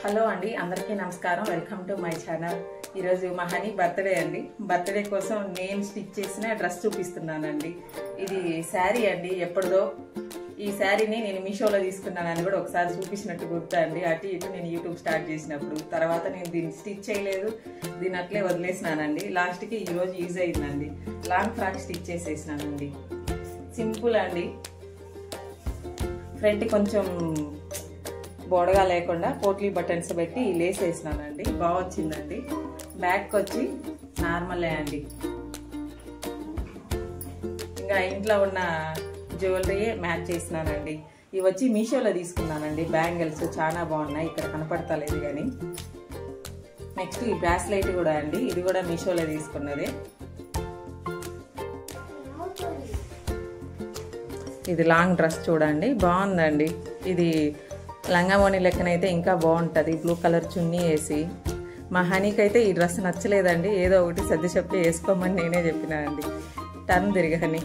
Hello అండి, అందరికీ నమస్కారం. Welcome to my channel. ఈరోజు మా హనీ బర్త్డే అండి. బర్త్డే కోసం నేను స్టిచ్ చేసిన డ్రెస్ చూపిస్తున్నానండి. ఇది శారీ అండి, ఎప్పుడుదో ఈ శారీని నేను మీషోలో తీసుకున్నానని కూడా ఒకసారి చూపించినట్టు గుర్తు అండి. అటు ఇటు నేను యూట్యూబ్ స్టార్ట్ చేసినప్పుడు తర్వాత నేను దీన్ని స్టిచ్ చేయలేదు, దీన్ని అట్లే వదిలేసినానండి. లాస్ట్కి ఈరోజు యూజ్ అయిందండి. లాంగ్ ఫ్రాక్ స్టిచ్ చేసేసినానండి. సింపుల్ అండి. ఫ్రంట్ కొంచెం బోడగా లేకుండా పోట్లీ బటన్స్ పెట్టి లేస్ వేసినానండి. బాగా వచ్చిందండి. బ్యాక్ వచ్చి నార్మలే అండి. ఇంకా ఇంట్లో ఉన్న జ్యువెలరీ మ్యాచ్ చేసినానండి. ఇవి వచ్చి మీషోలో తీసుకున్నానండి. బ్యాంగిల్స్ చాలా బాగున్నాయి, ఇక్కడ కనపడతలేదు కానీ. నెక్స్ట్ ఈ బ్రాస్లైట్ కూడా అండి, ఇది కూడా మీషోలో తీసుకున్నదే. ఇది లాంగ్ డ్రెస్ చూడండి, బాగుందండి. ఇది లంగామోని లెక్కనైతే ఇంకా బాగుంటుంది. బ్లూ కలర్ చున్నీ వేసి. మా హనీకి అయితే ఈ డ్రెస్ నచ్చలేదండి. ఏదో ఒకటి సర్ది చెప్పి వేసుకోమని నేనే చెప్పినా అండి. టర్న్ తిరిగి హనీ.